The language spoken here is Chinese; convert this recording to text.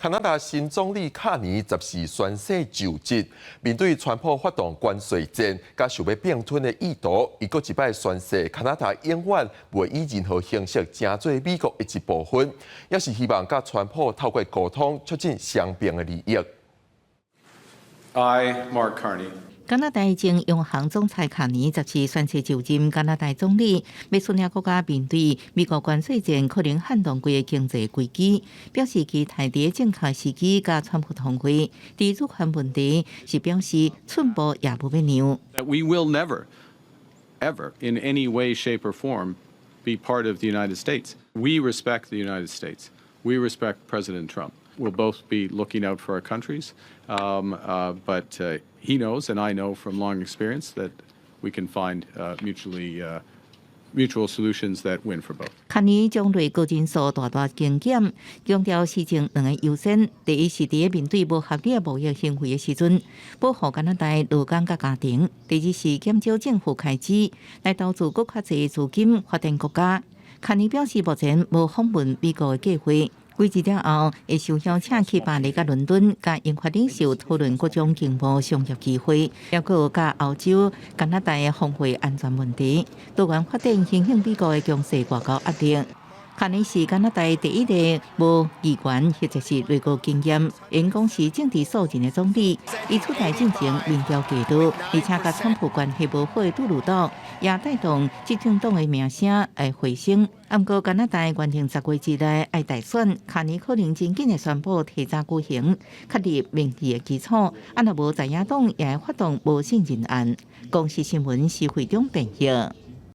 加拿大新总理卡尼14宣誓就职，面对川普发动关税战，加想要并吞的意图，伊搁一摆宣誓加拿大永远袂以任何形式成做美国的一部分，也是希望甲川普透过沟通促进双边的利益。I, Mark Carney. 加拿大前央行总裁卡尼14宣誓就任加拿大总理，要率领国家面对美国关税战可能撼动规个经济轨迹，表示其台伫正确时机甲川普通会。伫入关问题是表示寸步也无要让。That we will never, ever, in any way, shape, or form, be part of the United States. We respect the United States. We respect President Trump. We'll both be looking out for our countries, but he knows, and I know from long experience, that we can find mutual solutions that win for both. 卡尼将对个人数大精简，强调施政两个优先。第一是伫面对无合理贸易行为的时阵，保护加拿大劳工甲家庭；第二是减少政府开支，来投资更较侪资金发展国家。卡尼表示，目前无访问美国的计划。规日了后，会受邀请去巴黎、甲伦敦，甲英法领袖讨论各种经贸商业机会，也有甲欧洲、加拿大的峰会安全问题，多元发展影响美国的强势外交压力。卡尼是加拿大第一个无议员或者是内阁经验，因讲是政治素人的总理。伊出台进行民调制度，而且甲川普关系无好的杜鲁道，也带动执政党的名声来回升。不过加拿大原定10月之内爱大选，卡尼可能真紧的宣布提早举行，确立民意的基础。若无在野党也会发动无信任案。公视新闻是会中编译。